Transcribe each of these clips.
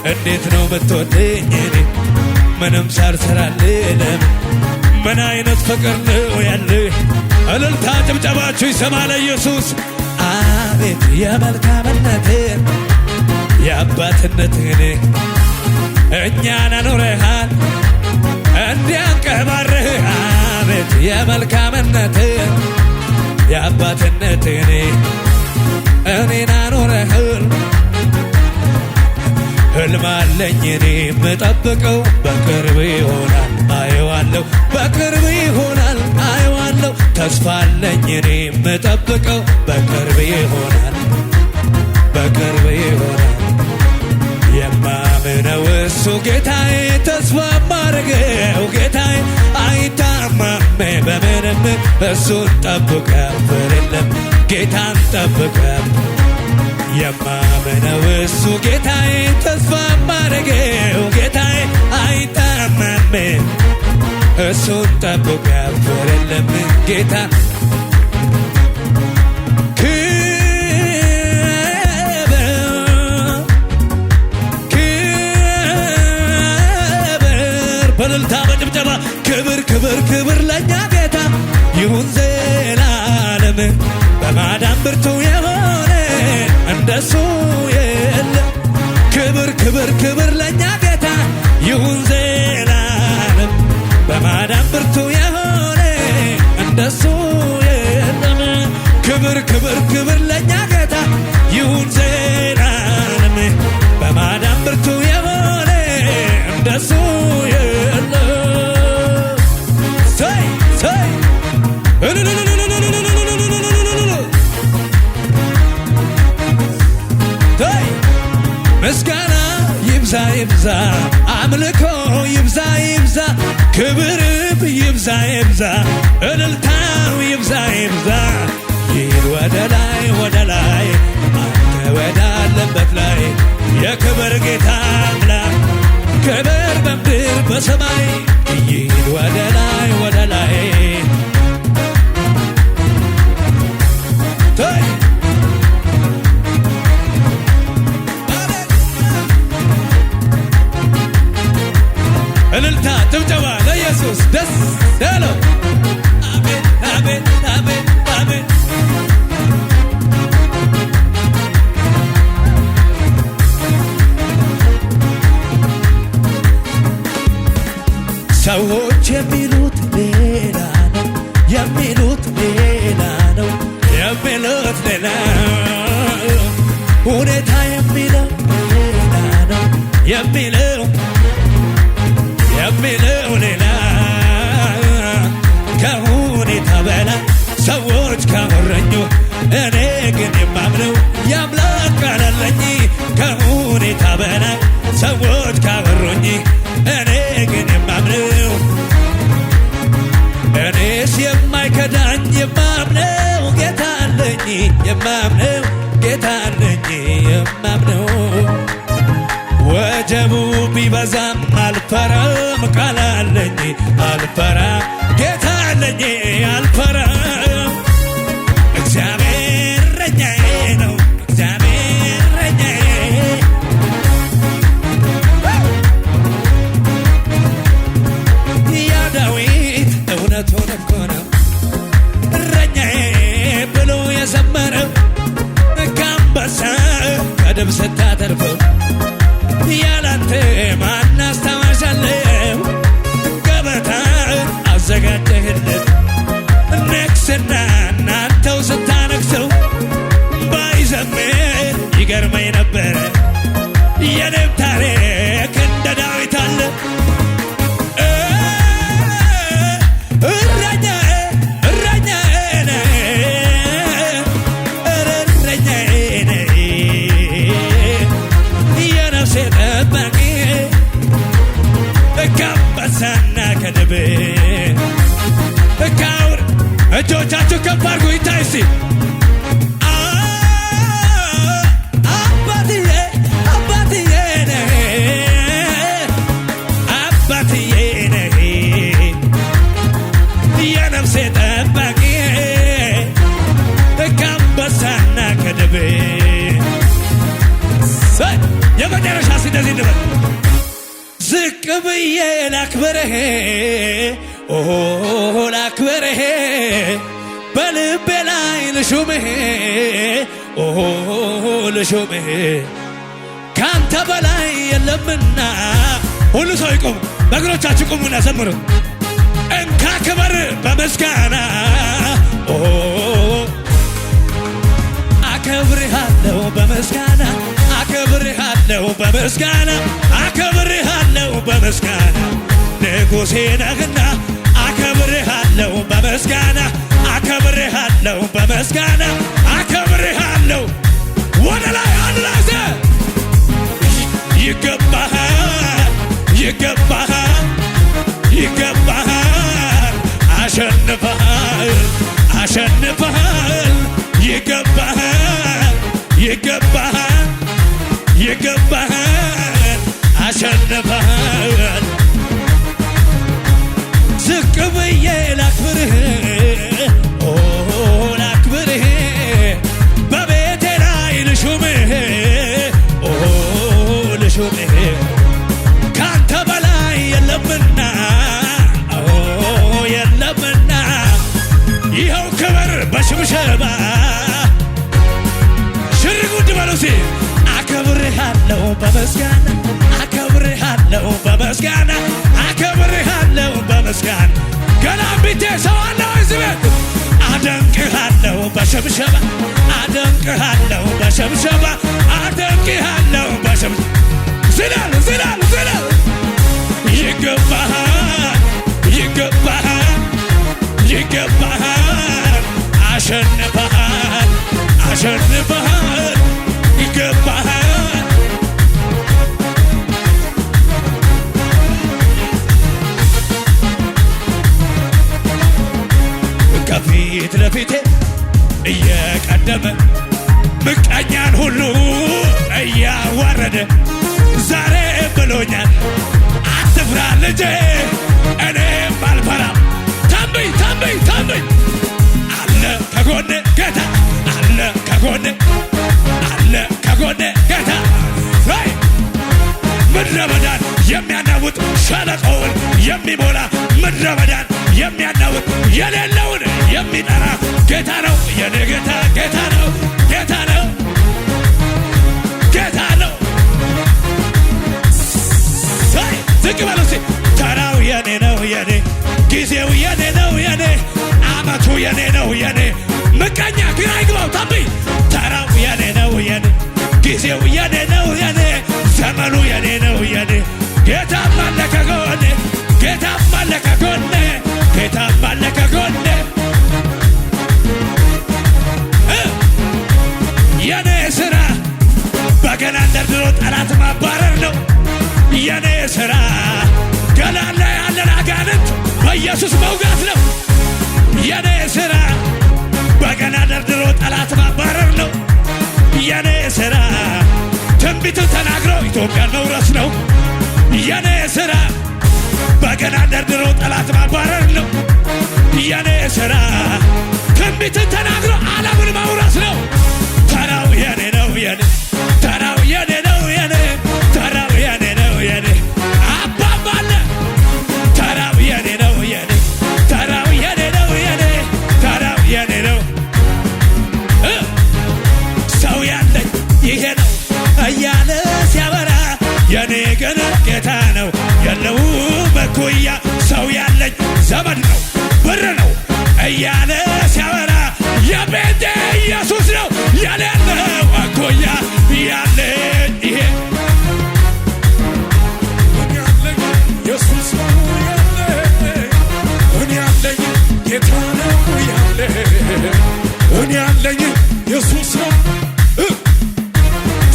እንዴት ነው ምትወደኝ እኔ ምንም ሳልሰራልህ? ምን አይነት ፍቅር ነው ያለህ? እልልታ ጭብጨባችሁ ይሰማ ለኢየሱስ። አቤት የመልካምነትህ የአባትነትህን እኛን አኖረሃል እንዲያንቀባርህ። አቤት የመልካምነትህ የአባትነትህን እኔን አኖረሃል። ሕልም አለኝ እኔ የምጠብቀው በቅርብ ይሆናል አየዋለሁ፣ በቅርብ ይሆናል አየዋለሁ። ተስፋ አለኝ እኔ የምጠብቀው በቅርብ ይሆናል፣ በቅርብ ይሆናል። የማምነው እሱ ጌታዬ ተስፋ ማረገው ጌታዬ አይታማም በምንም እሱን ጠብቀ ፍሬለም ጌታን ጠብቀ የማምነው እሱ ጌታዬ ተስፋ ማረገው ጌታዬ አይታማም እሱን ጠብቀ ፍሬለም ጌታ በልልታ በጭብጨባ ክብር ክብር ክብር ለኛ ጌታ ይሁን ዘላለም። በማዳን ብርቱ የሆነ እንደሱ የለ። ክብር ክብር ክብር ለኛ ጌታ ይሁን ዘላለም። በማዳን ብርቱ የሆነ እንደሱ የለም። ክብር ክብር ክብር ለኛ ጌታ ይሁን ዘላለም። በማዳን ብርቱ የሆነ እንደሱ ምስጋና ይብዛ ይብዛ፣ አምልኮ ይብዛ ይብዛ፣ ክብርም ይብዛ ይብዛ፣ እልልታው ይብዛ ይብዛ። ይሂድ ወደ ላይ ወደ ላይ አንተ ወዳለበት ላይ የክብር ጌታ አምላክ ክብር በምድር በሰማይ ይሂድ ወደ ላይ ወደ ላይ እልልታ ጭብጨባ ለኢየሱስ ደስ ያለው። አሜን አሜን አሜን አሜን። ሰዎች የሚሉት ሌላ ነው፣ የሚሉት ሌላ ነው፣ የሚሉት ሌላ ሁኔታ የሚለው ሌላ ነው፣ የሚለው ሌላ ከሁኔታ በላይ ሰዎች ካወረኙ እኔ ግን የማምነው የአምላክ ቃል አለኝ። ከሁኔታ በላይ ሰዎች ካወሩኝ እኔ ግን የማምነው እኔስ የማይከዳኝ የማምነው ጌታ አለኝ። የማምነው ጌታ አለኝ የማምነው ወጀቡ ቢበዛም አልፈራም ቃል አለኝ አልፈራም ጌታ አለኝ አልፈራም። እግዚአብሔር እረኛዬ ነው እግዚአብሔር እረኛዬ ያ ዳዊት እውነቱን እኮ ነው እረኛዬ ብሎ የዘመረው ከአንበሳ ከድብ ስታተርፈው ያላንተ ማን አስታዋሻለው? ገበታ አዘጋጀህለት ንግስና እናንተው ስታነግሰው ባይዘምር ይገርመኝ ነበረ። የኔም ታሪክ እንደ ዳዊት አለ። እጆቻችሁ ከፍ አድርጉ ይታይ እስቲ። አባትዬ አባትዬ ነህ አባትዬ ነህ የነፍሴ ጠባቂ ከአንበሳና ከድብ የመጨረሻ እንደዚህ እንበል ዝቅ ብዬ ላክብርህ ላክብርህ በልቤ ላይ ልሹምህ ልሹምህ ካንተ በላይ የለምና ሁሉ ሰው ይቆም በእግሮቻችሁ ቁሙና ዘምሩ እንካ ክበር በምስጋና አከብርሃለሁ በምስጋና አከብርሃለሁ በምስጋና አከብርሃለሁ በምስጋና ንጉሴ ነህና አከብርሃለሁ በምስጋና አከብርሃለሁ በምስጋና አከብርሃለሁ ወደ ላይ አንድ ላይ ይገባሃል ይገባሃል ይገባሃል አሸንፈሃል አሸንፈሃል ይገባሃል ይገባሃል ይገባሃል አሸንፈሃል ዝቅ ብዬ ላክብርህ ላክብርህ በቤቴ ላይ ልሹምህ ልሹምህ ካንተ በላይ የለምና የለምና ይኸው ክብር በሽብሸባ ሽርጉድ በሉሲ አከብርሃለሁ በምስጋና አከብርሃለሁ በምስጋና አከብርሃለሁ በምስጋና ገና ቢቴ ሰው አለው እዚህ ቤት አደንቅሃለሁ በሽብሸባ አደንቅሃለሁ በሽብሸባ አደንቅሃለሁ በሽብሸባ ዝላል ዝላል ዝላል ይገባሃል ይገባሃል ይገባሃል አሸንፈሃል አሸንፈሃል ይገባሃል ከፊት ለፊቴ እየቀደመ ምቀኛን ሁሉ እያዋረደ ዛሬ ብሎኛል አትፍራ ልጄ እኔም አልፈራም ታምኝ ታምኝ ታምኝ አለ ከጎኔ ጌታ አለ ከጎኔ አለ ከጎኔ ጌታ ምድረ በዳን የሚያናውጥ ሸለቆውን የሚሞላ ምድረ በዳን የሚያናውጥ የሌለውን የሚጠራ ጌታ ነው የኔ ጌታ ጌታ ነው ጌታ ነው ጌታ ነው ዝቅ በሉ እስቲ ተራው የኔ ነው የኔ ጊዜው የኔ ነው የኔ አመቱ የኔ ነው የኔ ምቀኛ ግራ ይግባው ታምኝ ተራው የኔ ነው የኔ ጊዜው የኔ ነው የኔ ዘመኑ የኔ ነው የኔ ጌታም አለ ከጎኔ ጌታም አለ ከጎኔ ጌታም አለ ከጎኔ የኔ ስራ በገና ደርድሮ ጠላት ማባረር ነው የኔ ስራ ገላን ላይ ያለን አጋንንት በኢየሱስ መውጋት ነው የኔ ስራ በገና ደርድሮ ጠላት ማባረር ነው የኔ ስራ ትንቢትን ተናግሮ ኢትዮጵያን መውረስ ነው የኔ ስራ በገና ደርድሮ ጠላት ማባረር ነው የኔ ስራ ትንቢትን ተናግሮ ዓለምን መውረስ ነው ተራው የኔ ነው የኔ ተራው የኔ ነው የኔ ተራው የኔ ነው የኔ አባባለ ተራው የኔ ነው የኔ ተራው የኔ ነው የኔ ተራው የኔ ነው ሰው ያለኝ ይሄ ነው እያለ ሲያበራ የኔ ግን ጌታ ነው የለው በኩያ ሰው ያለኝ ዘመድ ነው ብር ነው እያለ ሲያበራ የቤቴ ኢየሱስ ነው የሌለው እኩያ ያለኝ ይሄ እኔ ያለኝ ኢየሱስ ነው እኔ ያለኝ ጌታ ነው እኔ ያለኝ ኢየሱስ ነው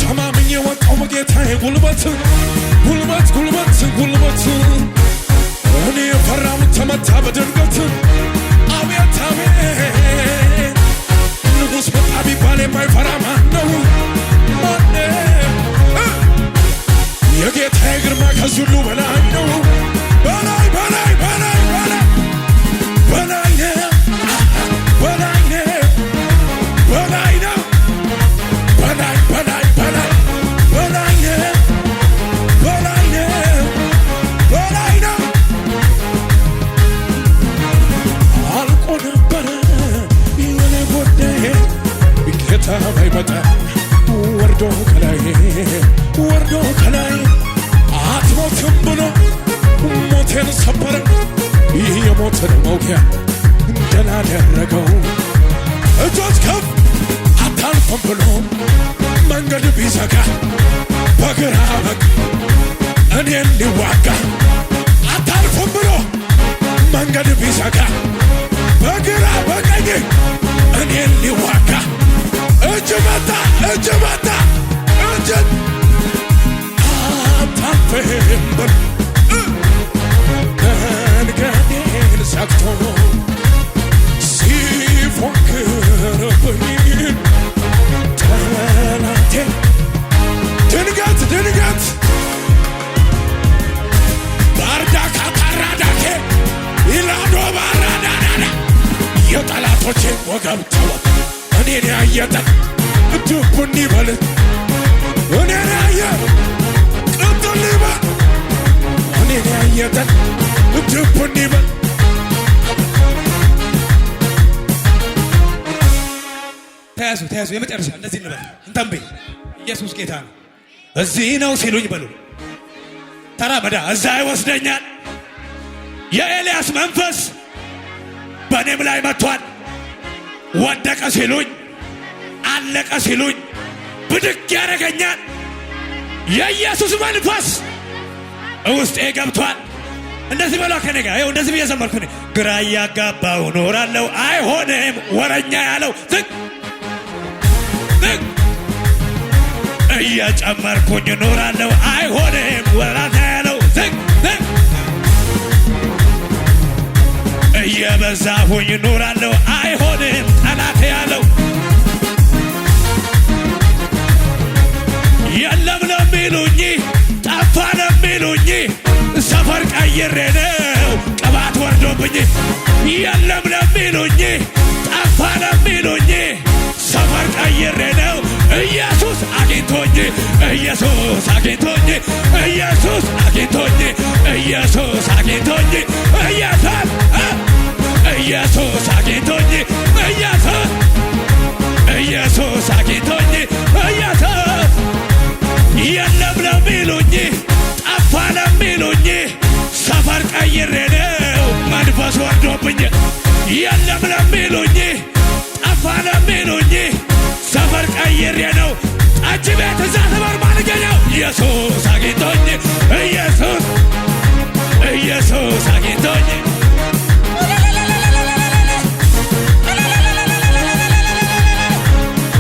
ተማምኜ ወጣው በጌታዬ ጉልበት ጉልበት ጉልበት ጉልበት እኔ የፈራው ተመታ በድንገት አቤት አቤት ንጉሥ መጣ ቢባል የማይፈራ ማን ነው ማን የጌታዬ ግርማ ከዚህ ሁሉ በላይ ነው በላይ በላይ በላይ በላይ በላይ በላይ በላይ ነው በላይ በላይ በላይ በላይ ከላይ አትሞትም ብሎ ሞቴን ሰበረ። ይህ የሞትን መውጊያ ድል አደረገው። እጆች ከፍ አታልፍም ብሎ መንገድ ቢዘጋ በግራ በቀኝ እኔን ሊዋጋ አታልፍም ብሎ መንገድ ቢዘጋ በግራ በቀኝ እኔን ሊዋጋ እጅ መታ እጅ መታ እጅ አታልፍም ብሎ መንገዴን ዘግቶ ሲፎክርብኝ ጠላቴ ድንገት ድንገት ባርዳካ ታራዳኬ ኢላዶ ባራዳዳዳ የጠላቶቼ ወገብ ተወ። እኔን ያየጠን ድቡን ይበል እኔን ያየ ቅጥል ይበል እኔን ያየጠን ድቡን ይበል። ተያዙ ተያዙ። የመጨረሻ እንደዚህ እንበል እንተንቤ ኢየሱስ ጌታ ነው። እዚህ ነው ሲሉኝ በሉ ተራመዳ እዛ ይወስደኛል። የኤልያስ መንፈስ በእኔም ላይ መጥቷል። ወደቀ ሲሉኝ አለቀ ሲሉኝ ብድግ ያደረገኛል። የኢየሱስ መንፈስ ውስጤ ገብቷል። እንደዚህ በሏ ከኔ ጋር ይኸው እንደዚህ ብዬ ዘመርኩ። ግራ እያጋባው ኖራለሁ አይሆንም ወረኛ ያለው ዝቅ ዝቅ እየጨመርኩኝ ኖራለሁ አይሆንም ወራታ ያለው ዝቅ ዝቅ እየበዛሁኝ ኖራለሁ አይሆንም ጠላት ያለው የለም ለሚሉኝ ጠፋ ለሚሉኝ ሰፈር ቀይሬ ነው ቅባት ወርዶብኝ የለም ለሚሉኝ ጠፋ ለሚሉኝ ሰፈር ቀይሬ ነው ኢየሱስ አግኝቶኝ ኢየሱስ አግኝቶኝ ኢየሱስ አግኝቶኝ ኢየሱስ አግኝቶኝ ኢየሱስ አግኝቶኝ ኢየሱስ አግኝቶኝ ኢየሱስ የለም ለሚሉኝ ጠፋ ለሚሉኝ ሰፈር ቀይሬ ነው መንፈስ ወርዶብኝ የለም ለሚሉኝ ጠፋ ለሚሉኝ ሰፈር ቀይሬ ነው ጠጅ ቤት እዛ ሰፈር ማልገኘው ኢየሱስ አግኝቶኝ ኢየሱስ ኢየሱስ አግኝቶኝ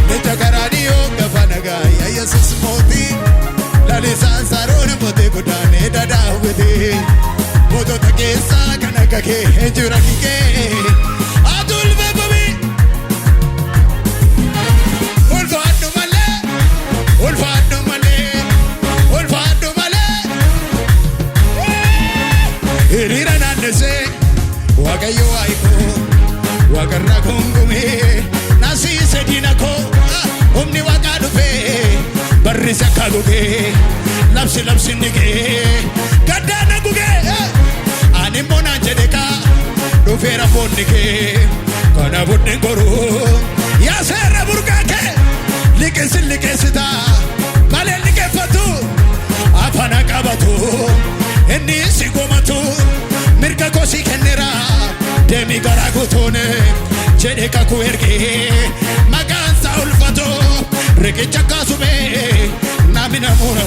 ለተቀራዲዮ ገፋነጋ የኢየሱስ ሞቲ ለሊሳን ሳሮን ሞቴ ጉዳኔ ዳዳውቴ ሞቶ ተቄሳ ከነከኬ ጅራኪኬ አዱል በበቢ Wagayo aiko wagarra kungume nasi sedinako umni wagadufe barrisa kaguge lapsi lapsi nige gadana guge ani mona jedeka dufera bonike kana bodne goru ya serra burgake likesita kale likefatu afana kabatu enni sigomatu mirga kosi kenera demi garagotone jedeka kuerge maganza ulfato regecha kasube namina moro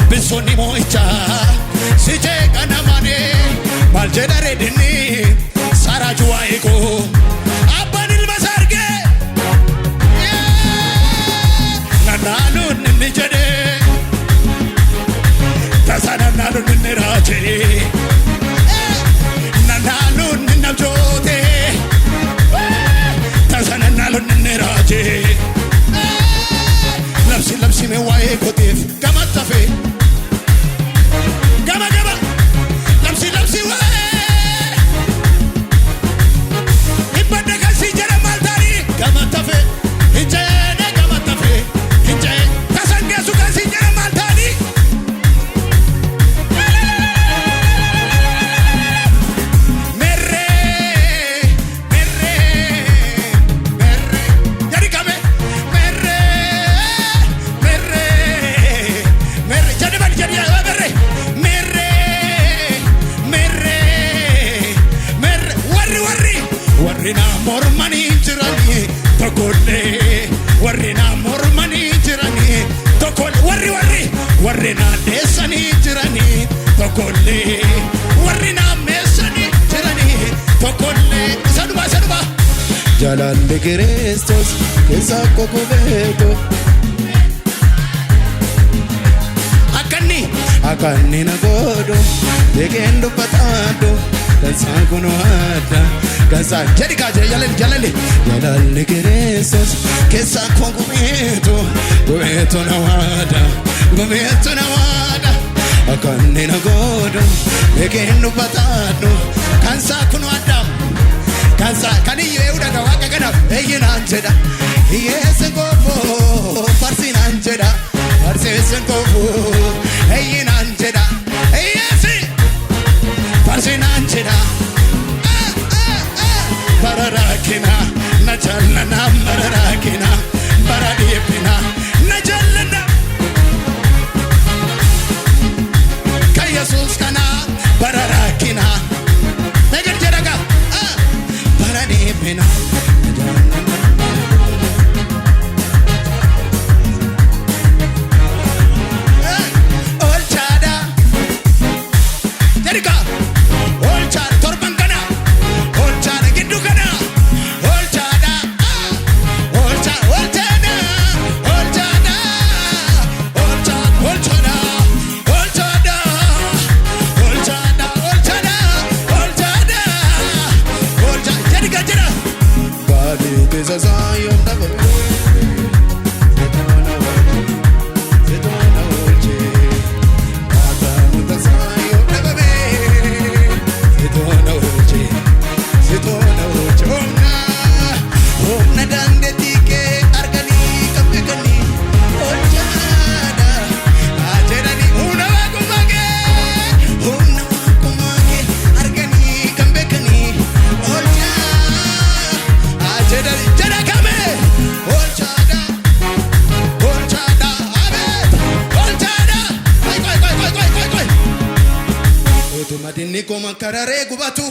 bisoni moicha sije kanamane maljeda redini sarajua ego abanil masarge nanalun nijede tasana nalun niraje nanalun nabjote tasana nalun niraje lapsi lapsi me wae kotif kamatafe gama gama lapsi lapsi wae ibada kasi jara maltari kamatafe hinjene kamatafe hinjene tasanga su kasi jara maltari warri naanneessanii jiranii tokkollee warri naanneessanii jiranii tokkollee saduma jaalalli Kiristoos keessa kokubeeto akkanni na godhu beekeen dubbataadhu kansaan kun waadda kansaan jedhi kaajee jaalalli Kiristoos keessa kokubeeto na waadda akkanni na godhu beekeen dubbataadhu kansaan kun waadda kansaan kan iyyee udhaga waaqa kanaaf eeyyinaan jedha hiyyeessi koofoo farsinaan jedha farseessi koofoo eeyyinaan jedha hiyyeessi farsinaan jedha bara rakkina na jaalladha bara rakkina bara dhiibbina na jaalladha kan Yesuus kana bara rakkina eegal jedhaga bara dhiibbina Madini koma karare gubatu